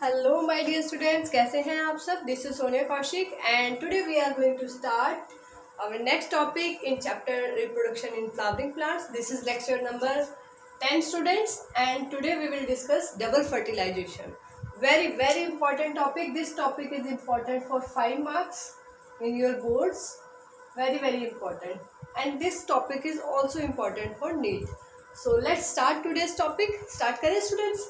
Hello my dear students, कैसे हैं आप सब। This is Sonia Kaushik and today we are going to start our next topic in chapter reproduction in flowering plants. This is lecture number 10 students, and today we will discuss double fertilization. Very important topic. This topic is important for 5 marks in your boards. Very important, and this topic is also important for NEET. So let's start today's topic. Start करें students.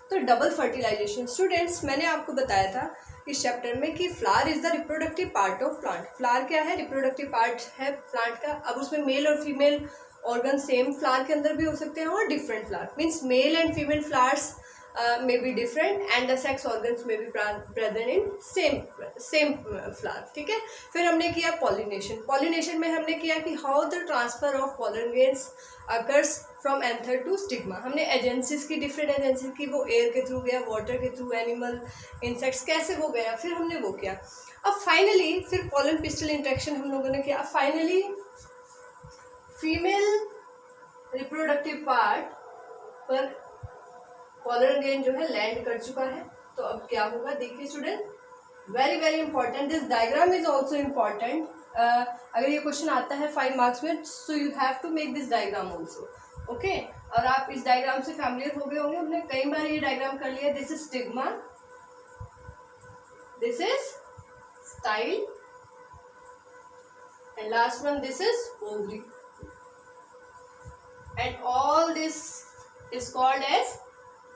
तो double fertilisation students, मैंने आपको बताया था इस chapter में कि flower is the reproductive part of plant. Flower क्या है? रिप्रोडक्टिव पार्ट है प्लांट का. अब उसमें मेल और फीमेल ऑर्गन सेम फ्लावर के अंदर भी हो सकते हैं और different flower, means male and female flowers may be different and the sex organs may be present in same flower. ठीक है. फिर हमने किया पॉलिनेशन में हमने किया कि how the transfer of pollen grains occurs from anther to stigma. हमने एजेंसीज की, डिफरेंट एजेंसीज की, वो एयर के थ्रू गया, वाटर के थ्रू, एनिमल, इंसेक्ट्स, कैसे वो गया, फिर हमने वो किया. अब फाइनली फिर pollen pistil इंट्रैक्शन हम लोगों ने किया. अब फाइनली फीमेल रिप्रोडक्टिव पार्ट पर pollen grain जो है लैंड कर चुका है. तो अब क्या होगा देखिए student, very important. This diagram is also important. अगर ये क्वेश्चन आता है 5 मार्क्स में, so you have to make this diagram also. Okay, और आप इस डायग्राम से फैमिलियर हो गए होंगे, हमने कई बार ये डायग्राम कर लिया. This is stigma, this is style, and last one this is ovary, and all this is called as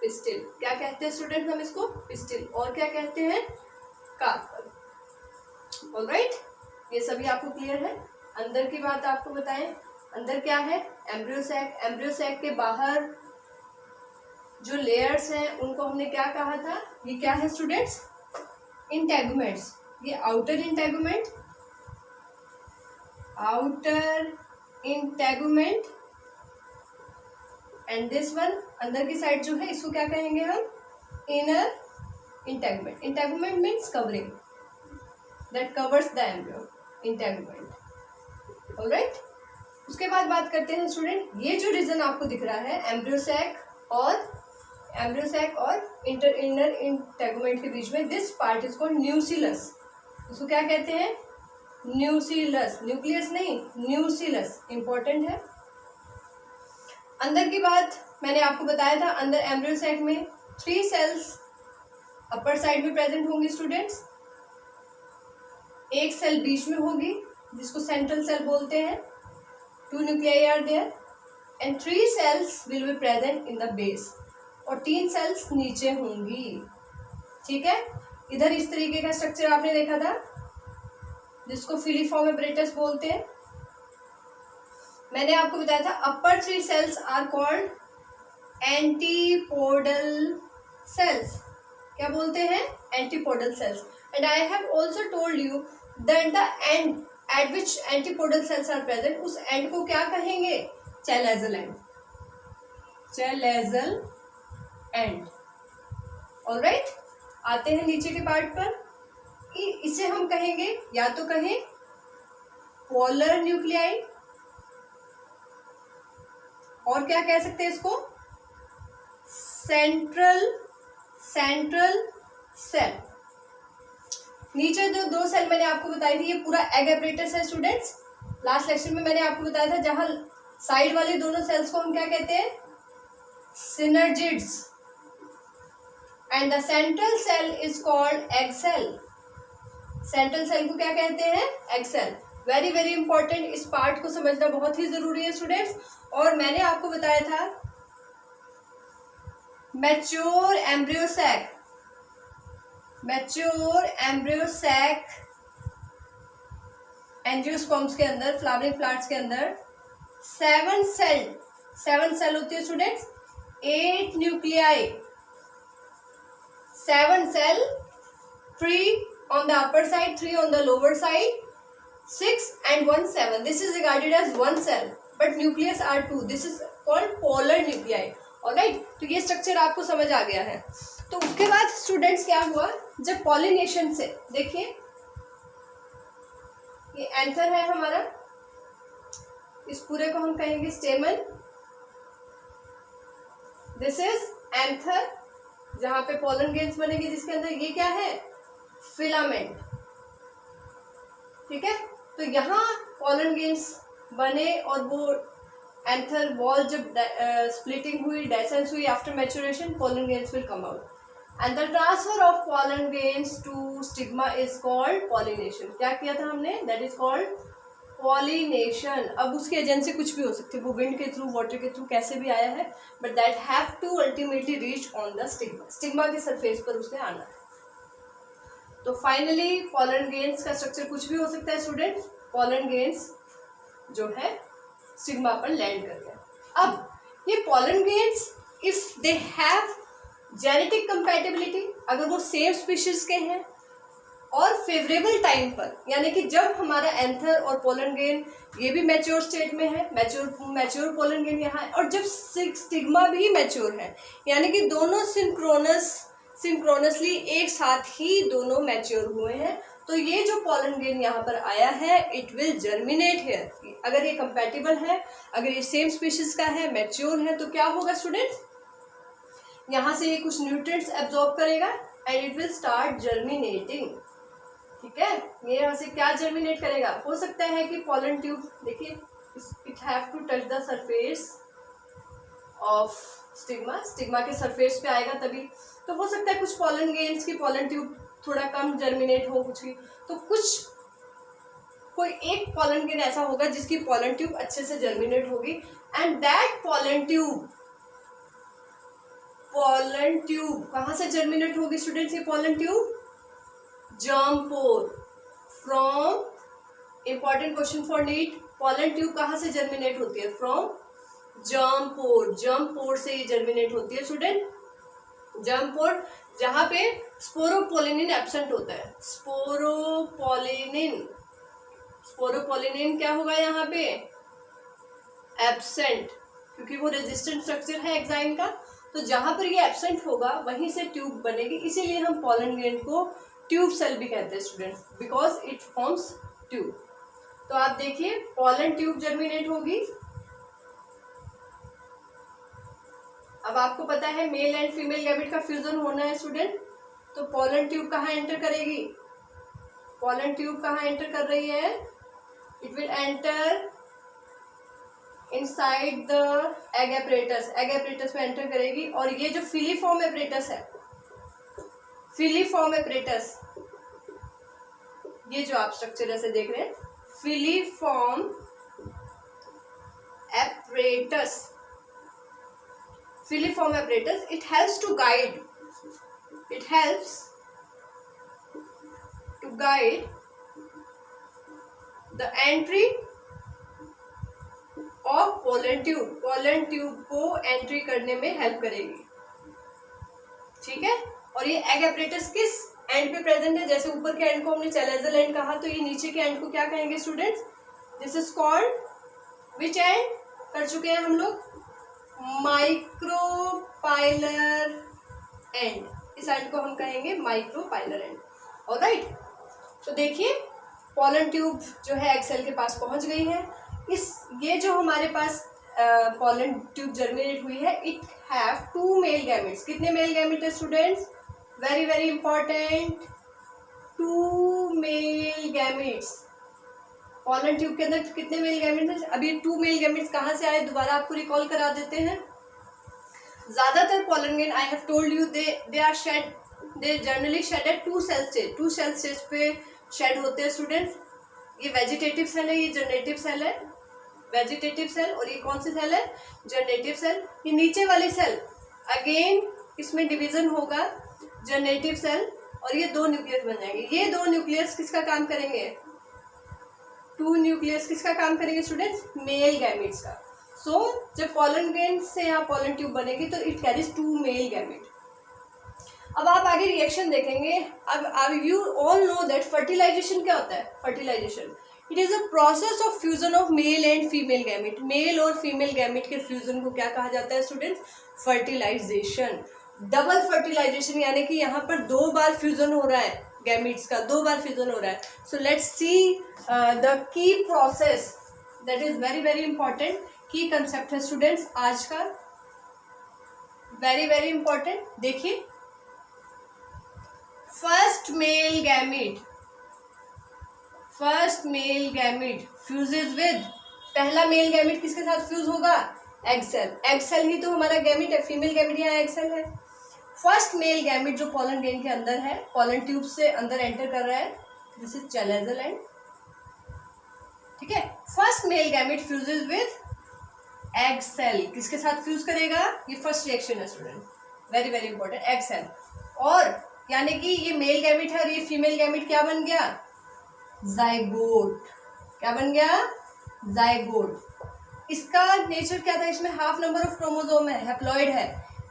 pistil. क्या कहते हैं स्टूडेंट हम इसको? पिस्टिल. और क्या कहते हैं? कार्पल. ऑलराइट, ये सभी आपको क्लियर है. अंदर की बात आपको बताएं, अंदर क्या है? Embryo sac. एम्ब्रियो सैक के बाहर जो लेयर्स हैं उनको हमने क्या कहा था? ये क्या है स्टूडेंट्स? इंटेगुमेंट्स. ये outer integument, outer integument, and this one अंदर की साइड जो है इसको क्या कहेंगे हम? Inner integument. Integument means covering that covers the embryo. Integument. Alright, उसके बाद बात करते हैं स्टूडेंट, ये जो रीजन आपको दिख रहा है एम्ब्रियो सैक और इनर इंटेगुमेंट के बीच में, दिस पार्ट इज कॉल्ड न्यूसिलस. इसको क्या कहते हैं? न्यूसिलस. न्यूक्लियस नहीं, न्यूसिलस. इंपॉर्टेंट है. अंदर की बात मैंने आपको बताया था, अंदर एम्ब्रियो सैक में 3 सेल्स अपर साइड में प्रेजेंट होंगी स्टूडेंट्स. एक सेल बीच में होगी जिसको सेंट्रल सेल बोलते हैं. 2 nuclei are there and 3 cells will be present in the base, और 3 सेल्स नीचे होंगी. ठीक है. इधर इस तरीके का स्ट्रक्चर आपने देखा था जिसको फिलीफॉर्म एपरेटस बोलते हैं. मैंने आपको बताया था upper 3 cells are called antipodal cells. क्या बोलते हैं? Antipodal cells. And I have also told you that the end at which antipodal cells are present, उस एंड को क्या कहेंगे? Chalazal end. Chalazal end. Alright, आते हैं नीचे के पार्ट पर. इसे हम कहेंगे, या तो कहें पोलर न्यूक्लियाई, और क्या कह सकते हैं इसको? Central cell. नीचे जो 2 सेल मैंने आपको बताई थी, ये पूरा एग एपरेटस है स्टूडेंट्स. लास्ट लेक्चर में मैंने आपको बताया था जहां साइड वाले दोनों सेल्स को हम क्या कहते हैं? Synergids. And the central cell is called egg cell. Central cell को क्या कहते हैं? Egg cell. Very important. इस पार्ट को समझना बहुत ही जरूरी है स्टूडेंट्स. और मैंने आपको बताया था मैच्योर एम्ब्रियो सैक एंजियोस्पर्म्स के अंदर, फ्लावरिंग प्लांट्स के अंदर 7 सेल होती है students. 8 nuclei, 7 cell, 3 on the upper side, 3 on the lower side, 6 and 1 7. This is regarded as 1 cell, but nucleus are 2. This is called polar nuclei. Alright, तो ये structure आपको समझ आ गया है. तो उसके बाद स्टूडेंट्स क्या हुआ, जब पॉलिनेशन से, देखिए ये एंथर है हमारा, इस पूरे को हम कहेंगे स्टेमन. दिस इज एंथर, जहां पे पोलन ग्रेन्स बनेगी जिसके अंदर ये क्या है, फिलामेंट। ठीक है, तो यहाँ पोलन ग्रेन्स बने और वो एंथर वॉल जब स्प्लिटिंग हुई, डेसेंस हुई after maturation, pollen grains will come out and the transfer of pollen grains to stigma is called pollination. क्या किया था हमने, दैट इज कॉल्ड पॉलिनेशन। अब उसकी एजेंसी कुछ भी हो सकती है, वो विंड के थ्रू, वाटर के थ्रू, कैसे भी आया है, but that have to ultimately reach on the stigma, stigma के सरफेस पर उसने आना है। तो फाइनली पोलन ग्रेन्स का स्ट्रक्चर कुछ भी हो सकता है स्टूडेंट, पोलन ग्रेन्स जो है स्टिग्मा पर लैंड कर गया। अब ये pollen grains if they have genetic compatibility, अगर वो सेम स्पीशीज के हैं और फेवरेबल टाइम पर, यानी कि जब हमारा एंथर और पोलन ग्रेन ये भी मैच्योर स्टेट में है, मैच्योर पोलन ग्रेन यहाँ है, और जब स्टिग्मा भी मैच्योर है, यानी कि दोनों सिंक्रोनसली एक साथ ही दोनों मैच्योर हुए हैं, तो ये जो पोलन ग्रेन यहाँ पर आया है इट विल जर्मिनेट हियर। अगर ये कंपैटिबल है, अगर ये सेम स्पीशीज का है, मैच्योर है, तो क्या होगा स्टूडेंट्स, यहाँ से ये कुछ न्यूट्रिएंट्स एब्जॉर्ब करेगा and it will start germinating. ठीक है, ये यहाँ से क्या जर्मिनेट करेगा, हो सकता है कि पोलन ट्यूब, देखिए it have to touch the surface of stigma, stigma के सरफेस पे आएगा तभी, तो हो सकता है कुछ पोलन ग्रेन्स की पोलन ट्यूब थोड़ा कम जर्मिनेट हो, कुछ की, तो कुछ कोई एक पोलन ग्रेन ऐसा होगा जिसकी पोलन ट्यूब अच्छे से जर्मिनेट होगी एंड दैट पोलन ट्यूब कहाँ से जर्मिनेट होगी स्टूडेंट्स, ये pollen tube germ pore from, important question for NEET, pollen tube कहाँ से जर्मिनेट होती है, from germ pore, germ pore से ये जर्मिनेट होती है स्टूडेंट, जर्म पोर जहाँ पे स्पोरोपोलिनिन एब्सेंट होता है, स्पोरोपोलिनिन क्या होगा यहाँ पे, एब्सेंट, क्योंकि वो रेजिस्टेंट स्ट्रक्चर है एग्जाइम का, तो जहां पर ये एब्सेंट होगा वहीं से ट्यूब बनेगी, इसीलिए हम पोलन ग्रेन को ट्यूब सेल भी कहते हैं students, because it forms tube. तो आप देखिए पोलन ट्यूब जर्मिनेट होगी। अब आपको पता है मेल एंड फीमेल गैमेट का फ्यूजन होना है स्टूडेंट, तो पोलन ट्यूब कहाँ एंटर करेगी, पोलन ट्यूब कहाँ एंटर कर रही है, it will enter inside the egg apparatus, egg apparatus में एंटर करेगी, और ये जो फिलीफॉर्म एपरेटस है, फिलीफॉर्म एपरेटस, ये जो आप स्ट्रक्चर ऐसे देख रहे हैं, filiform apparatus, filiform apparatus, it helps to guide the entry और पोलन ट्यूब को एंट्री करने में हेल्प करेगी। ठीक है, और ये एग एपरेटस किस एंड पे प्रेजेंट है, जैसे ऊपर के एंड को हमने चैलेजल एंड कहा, तो ये नीचे के एंड को क्या कहेंगे students, this is called which and, कर चुके हैं हम लोग, माइक्रोपाइलर एंड, इस एंड को हम कहेंगे माइक्रोपाइलर एंड। ऑलराइट, तो देखिए पोलन ट्यूब जो है एग सेल के पास पहुंच गई है, ये जो हमारे पास पोलन ट्यूब जर्मिनेट हुई है, इट हैव 2 मेल गैमेट्स, कितने मेल गैमेट है students, very very important, 2 male gametes, pollen tube के अंदर कितने मेल गैमेट्स हैं, अब ये 2 मेल गैमेट्स कहाँ से आए, दोबारा आपको रिकॉल करा देते हैं। ज्यादातर pollen grain I have told you they are shed, they generally shed at 2 cell stage पे शेड होते हैं स्टूडेंट्स। ये वेजिटेटिव सेल है, ये जनरेटिव सेल है, वेजिटेटिव सेल, और ये कौन सी सेल है, जनरेटिव सेल। ये नीचे वाली सेल अगेन इसमें डिवीजन होगा, जनरेटिव सेल, और ये 2 न्यूक्लियस बन जाएंगे। ये 2 न्यूक्लियस किसका काम करेंगे, 2 न्यूक्लियस किसका काम करेंगे स्टूडेंट्स, मेल गैमेट्स का। सो जब पोलन ग्रेन से यहाँ पोलन ट्यूब बनेगी तो इट कैरीज 2 मेल गैमेट। अब आप आगे रिएक्शन देखेंगे। अब you all know that fertilisation क्या होता है, fertilisation it is a process of fusion of male and female gamete, male और फीमेल गैमेट के फ्यूजन को क्या कहा जाता है स्टूडेंट्स, फर्टिलाइजेशन। डबल फर्टिलाइजेशन, यानी कि यहाँ पर 2 बार फ्यूजन हो रहा है गैमेट्स का, 2 बार फ्यूजन हो रहा है। So let's see the key process, that is very very important, key concept है स्टूडेंट्स आज का, वेरी वेरी इंपॉर्टेंट। देखिए first male gamete fuses with, पहला मेल गैमेट किसके साथ फ्यूज होगा? Egg cell. एग सेल ही तो हमारा गैमेट है, फीमेल गैमेट यहाँ एग सेल है। फर्स्ट मेल गैमेट जो पॉलन ग्रेन के अंदर है, पॉलन ट्यूब से अंदर एंटर कर रहा है, दिस इज चैलेंजल एंड, ठीक है। First male gamete fuses with egg cell, किसके साथ फ्यूज करेगा? ये फर्स्ट रिएक्शन है student, very very important, egg cell. और यानी कि ये मेल गैमेट है और ये फीमेल गैमेट क्या बन गया? जाइगोट। क्या बन गया? जाइगोट। इसका नेचर क्या था? इसमें हाफ नंबर ऑफ क्रोमोसोम है, हैप्लॉइड है।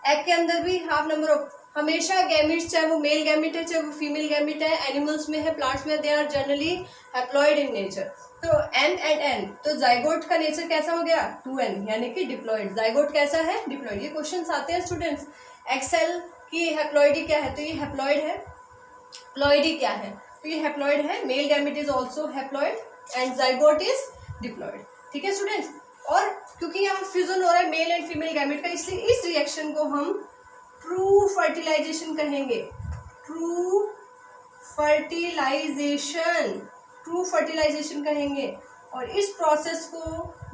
एग के अंदर भी हाफ नंबर ऑफ, हमेशा गैमेट्स, चाहे वो मेल गैमेट है चाहे वो फीमेल गैमेट है, एनिमल्स में है, प्लांट्स में, they are generally haploid in nature. तो एन एंड एन, तो जाइगोट का नेचर कैसा हो गया? 2n, यानी कि डिप्लॉइड। जाइगोट कैसा है? डिप्लॉइड। ये क्वेश्चंस आते हैं स्टूडेंट्स, एक्सेल की हैप्लॉइडी क्या है? तो ये हैप्लॉइड है। प्लॉइडी क्या है? तो ये हैप्लॉइड है। Male gamete is also haploid and zygote is diploid, ठीक है स्टूडेंट्स। और क्योंकि यहाँ फ्यूजन हो रहा है मेल एंड फीमेल गैमेट का, इसलिए इस रिएक्शन को हम ट्रू फर्टिलाइजेशन कहेंगे। ट्रू फर्टिलाइजेशन कहेंगे। और इस प्रोसेस को,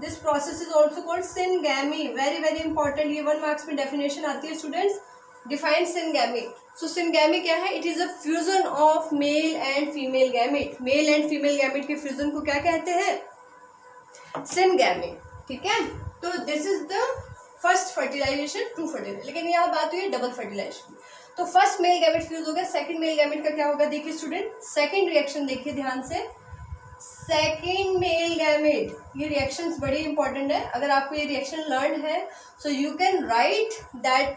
this process is also called syngamy. Very very important, ये 1 मार्क्स में डेफिनेशन आती है students. Define syngamy. So syngamy क्या है? It is a fusion of male and female gamete. Male and female gamete के फ्यूजन को क्या कहते हैं? सिनगैमी, ठीक है। तो this is the first fertilisation, true fertilisation. लेकिन यहाँ बात हुई है डबल फर्टिलाइजेशन। तो फर्स्ट मेल गैमेट फ्यूज हो गया, सेकंड मेल गैमेट का क्या होगा? देखिए स्टूडेंट, सेकंड रिएक्शन देखिए ध्यान से। सेकंड मेल गैमेट, ये रिएक्शंस बड़ी इंपॉर्टेंट है। अगर आपको ये रिएक्शन लर्न है, so you can write that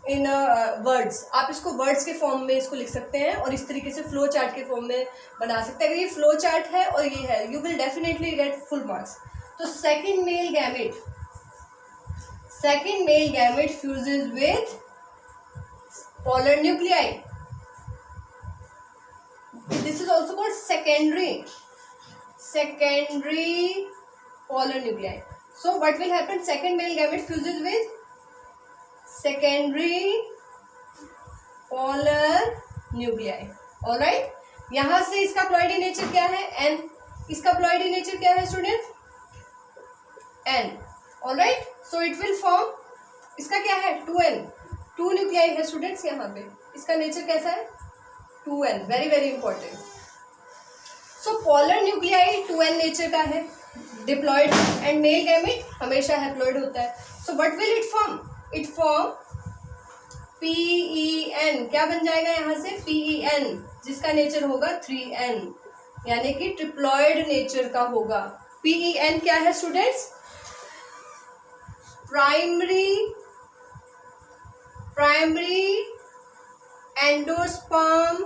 in words. आप इसको वर्ड्स के फॉर्म में इसको लिख सकते हैं और इस तरीके से फ्लो चार्ट के फॉर्म में बना सकते हैं। अगर ये फ्लो चार्ट है और ये है, you will definitely get full marks. तो second male gamete fuses with polar nuclei. This is also called secondary polar nuclei. So what will happen? Second male gamete fuses with secondary polar nuclei. All right. यहाँ से इसका ploidy nature क्या है? n. इसका ploidy nature क्या है students? n. All right. So it will form, इसका क्या है? 2n. 2 न्यूक्लियाई है स्टूडेंट्स यहाँ पे। इसका नेचर कैसा है? 2n। Very very important. So polar nuclei 2n nature का है, डिप्लॉइड, एंड मेल गैमेट हमेशा हैप्लॉइड होता है। So what will it form? It form PEN। क्या बन जाएगा यहाँ से? PEN, जिसका नेचर होगा 3n, यानी कि ट्रिप्लॉइड नेचर का होगा। PEN क्या है students? Primary endosperm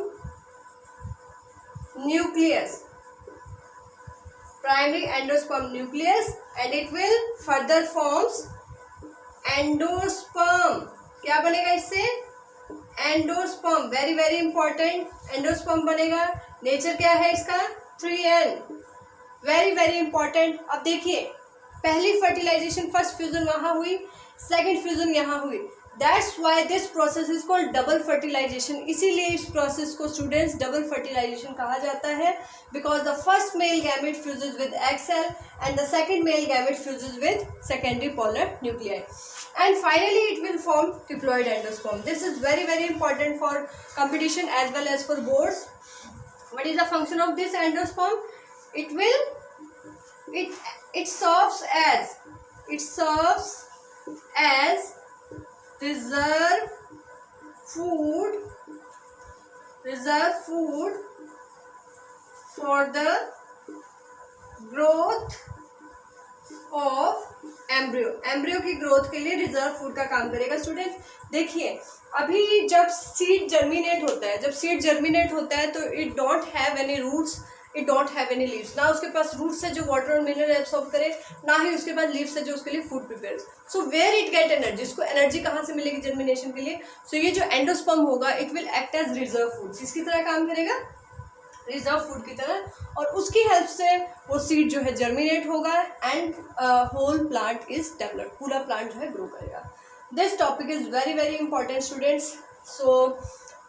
nucleus, and it will further forms endosperm. क्या बनेगा इससे? Endosperm. Very very important, endosperm बनेगा। नेचर क्या है इसका? 3n। Very very important. अब देखिए, पहली फर्टिलाइजेशन, फर्स्ट फ्यूजन वहां हुई, सेकंड फ्यूजन यहाँ हुई। That's why this process is called double fertilization. इसीलिए इस प्रोसेस को स्टूडेंट्स डबल फर्टिलाइजेशन कहा जाता है, because the first male gamete fuses with egg cell and the second male gamete fuses with secondary polar nuclei, and finally it will form diploid endosperm. This is very very important for competition as well as for boards. What is the function of this endosperm? It serves as reserve food for the growth of embryo की growth के लिए reserve food का काम करेगा students. देखिए, अभी जब seed germinate होता है तो it don't have any roots, it don't have any leaves. ना उसके पास रूट्स है जो वाटर और मिनरल एब्सॉर्ब करे, ना ही उसके पास लीव्स है जो उसके लिए food prepare. So where it get energy, इसको एनर्जी कहाँ से मिलेगी जर्मिनेशन के लिए? सो ये जो एंडोस्पर्म होगा, it will act as reserve food. किसकी तरह काम करेगा? रिजर्व फूड की तरह, और उसकी हेल्प से वो सीड जो है जर्मिनेट होगा and whole plant is developed, पूरा प्लांट जो है ग्रो करेगा। This topic is very very important students. So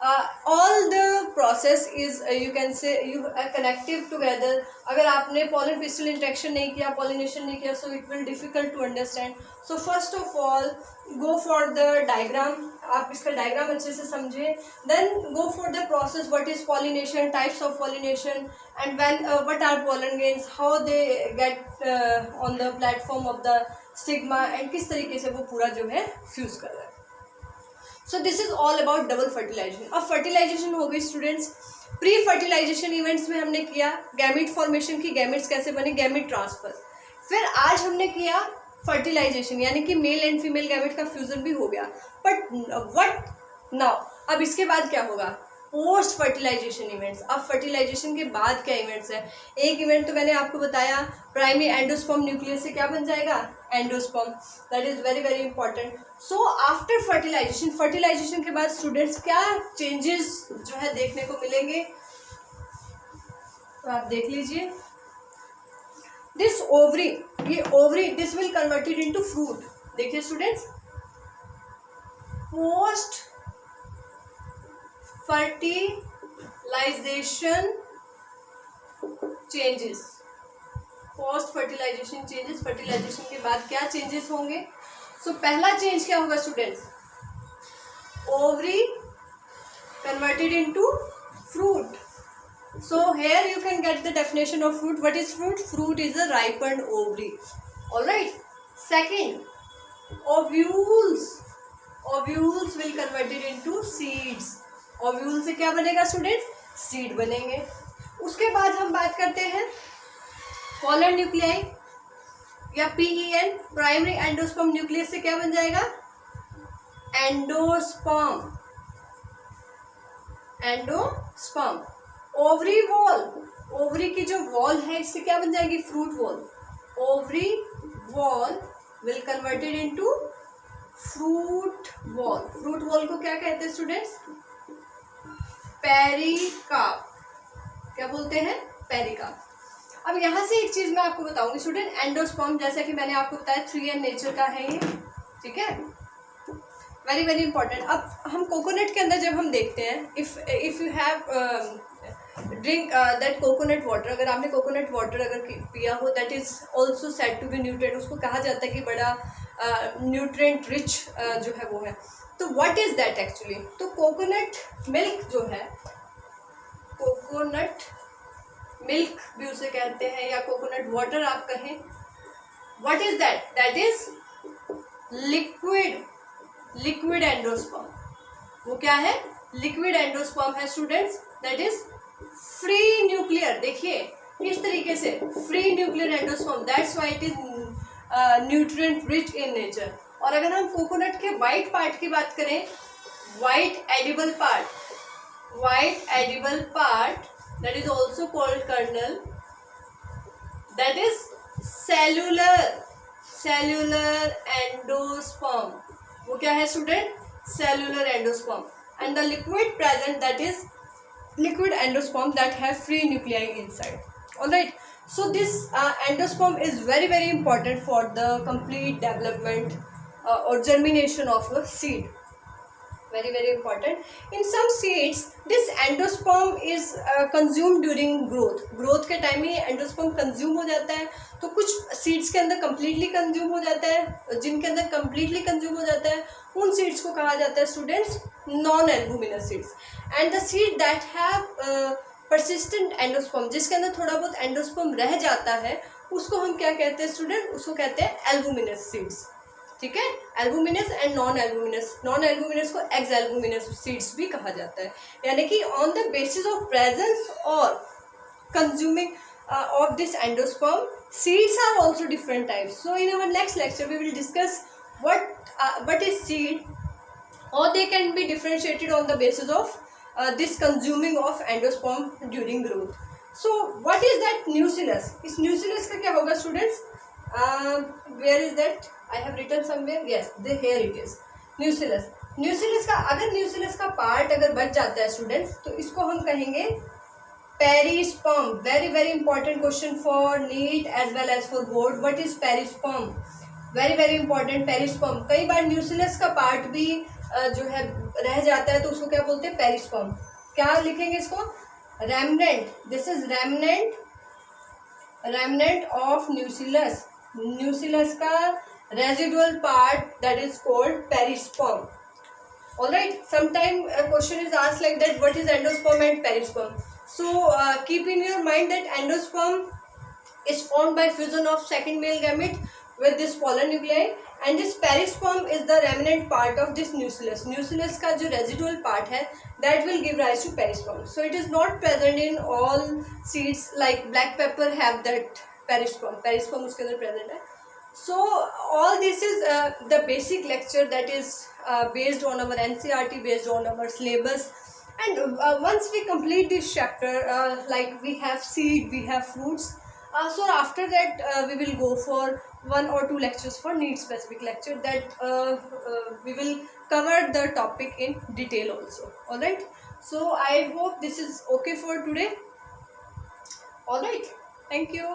all the process is you can say you connective together. अगर आपने पॉलन पिस्टल इंटरेक्शन नहीं किया, पॉलिनेशन नहीं किया, so it will difficult to understand. So first of all go for the diagram. आप इसका diagram अच्छे से समझे. Then go for the process, what is pollination, types of pollination, and when what are pollen grains, how they get on the platform of the stigma, and किस तरीके से वो पूरा जो है फ्यूज कर रहा है. So this is all about double fertilization. अब फर्टिलाइजेशन हो गई स्टूडेंट्स. प्री फर्टिलाइजेशन इवेंट्स में हमने किया गैमेट फॉर्मेशन की, गैमेट्स कैसे बने, गैमेट ट्रांसफर. फिर आज हमने किया फर्टिलाइजेशन, यानी कि मेल एंड फीमेल गैमेट का फ्यूजन भी हो गया. बट व्हाट नाउ, अब इसके बाद क्या होगा, पोस्ट फर्टिलाइजेशन इवेंट्स. अब फर्टिलाइजेशन के बाद क्या इवेंट्स है. एक इवेंट तो मैंने आपको बताया, प्राइमरी एंडोस्पर्म न्यूक्लियस से क्या बन जाएगा, endosperm. That is very very important. So after fertilization, fertilization के बाद स्टूडेंट्स क्या चेंजेस जो है देखने को मिलेंगे, तो आप देख लीजिए. दिस ओवरी, ये ovary this will converted into fruit. देखिए students, post fertilisation changes, post fertilisation changes. Fertilisation के बाद क्या चेंजेस होंगे. सो पहला चेंज क्या होगा students, ovary converted into fruit. So here you can get the definition of fruit. What is fruit? Fruit is a ripened ovary. All right. Second, ovules. Ovules will converted into seeds. Ovule से क्या बनेगा student, seed बनेंगे. उसके बाद हम बात करते हैं पोलर न्यूक्लियाई या PEN, प्राइमरी एंडोस्पर्म न्यूक्लियस से क्या बन जाएगा, endosperm. Endosperm. Ovary wall, ovary की जो वॉल है इससे क्या बन जाएगी, fruit wall. Ovary wall will converted into fruit wall. Fruit wall को क्या कहते हैं स्टूडेंट्स, पेरिकार्प. क्या बोलते हैं, पेरिकार्प. अब यहाँ से एक चीज मैं आपको बताऊंगी स्टूडेंट, एंडोस्पर्म जैसा कि मैंने आपको बताया 3N नेचर का है ये, ठीक है, वेरी वेरी इंपॉर्टेंट. अब हम कोकोनट के अंदर जब हम देखते हैं, if you have drink that coconut water, अगर आपने कोकोनट वाटर अगर पिया हो, that is also said to be nutrient. उसको कहा जाता है कि बड़ा न्यूट्रिएंट रिच जो है वो है. तो व्हाट इज दैट एक्चुअली, तो कोकोनट मिल्क जो है, कोकोनट मिल्क भी उसे कहते हैं या कोकोनट वाटर आप कहें. What is that, that is liquid, liquid endosperm. वो क्या है, लिक्विड एंडोस्पर्म है students. That is free nuclear. देखिए इस तरीके से free nuclear endosperm, that's why it is nutrient rich in nature. और अगर हम कोकोनट के वाइट पार्ट की बात करें, white edible part, white edible part that is also called kernel, that is cellular, cellular endosperm. वो क्या है student, cellular endosperm. And the liquid present that is liquid endosperm that have free nuclei inside. All right, so this endosperm is very very important for the complete development or germination of a seed. Very very important. In some seeds this endosperm is consumed during growth. growth के time में endosperm consume हो जाता है. तो कुछ seeds के अंदर completely consume हो जाता है, जिनके अंदर completely consume हो जाता है उन seeds को कहा जाता है students non albuminous seeds. And the seed that have persistent endosperm, जिसके अंदर थोड़ा बहुत एंडोस्पर्म रह जाता है, उसको हम क्या कहते हैं स्टूडेंट, उसको कहते हैं एल्बुमिनस सीड्स. ठीक है, albuminous and non albuminous. Non albuminous को एक्स एल्बुमिनस सीड्स भी कहा जाता है. यानी कि on the basis of presence और consuming of this endosperm, seeds are also different types. So in our next lecture we will discuss what is seed, or they can be differentiated on the basis of this consuming of endosperm during growth. So what is that nucellus? इस nucellus का क्या होगा students? Where is that? I have written somewhere. Yes, here it is. Nucellus. nucellus का अगर nucellus का part अगर बच जाता है students, तो इसको हम कहेंगे perisperm. Very very important question for NEET as well as for board. What is perisperm? Very very important. Perisperm, कई बार न्यूसिलस का पार्ट भी जो है रह जाता है तो उसको क्या बोलते हैं, पेरिस्पर्म। क्या लिखेंगे इसको, remnant, this is remnant, remnant of nucellus, nucellus का residual part that is called perisperm. Alright, sometime a question is asked like that, what is endosperm and perisperm? So keep in your mind that endosperm is formed by fusion of second male gamete with this polar nuclei, and this perisperm is the remnant part of this nucleus. Nucleus का जो residual part है that will give rise to perisperm. So it is not present in all seeds, like black pepper have that perisperm, perisperm उसके अंदर present है. So all this is the basic lecture that is based on our NCERT, based on our syllabus, and once we complete this chapter, like we have seed, we have fruits, so after that we will go for 1 or 2 lectures for need specific lecture, that we will cover the topic in detail also. Alright, so I hope this is okay for today. Alright, thank you.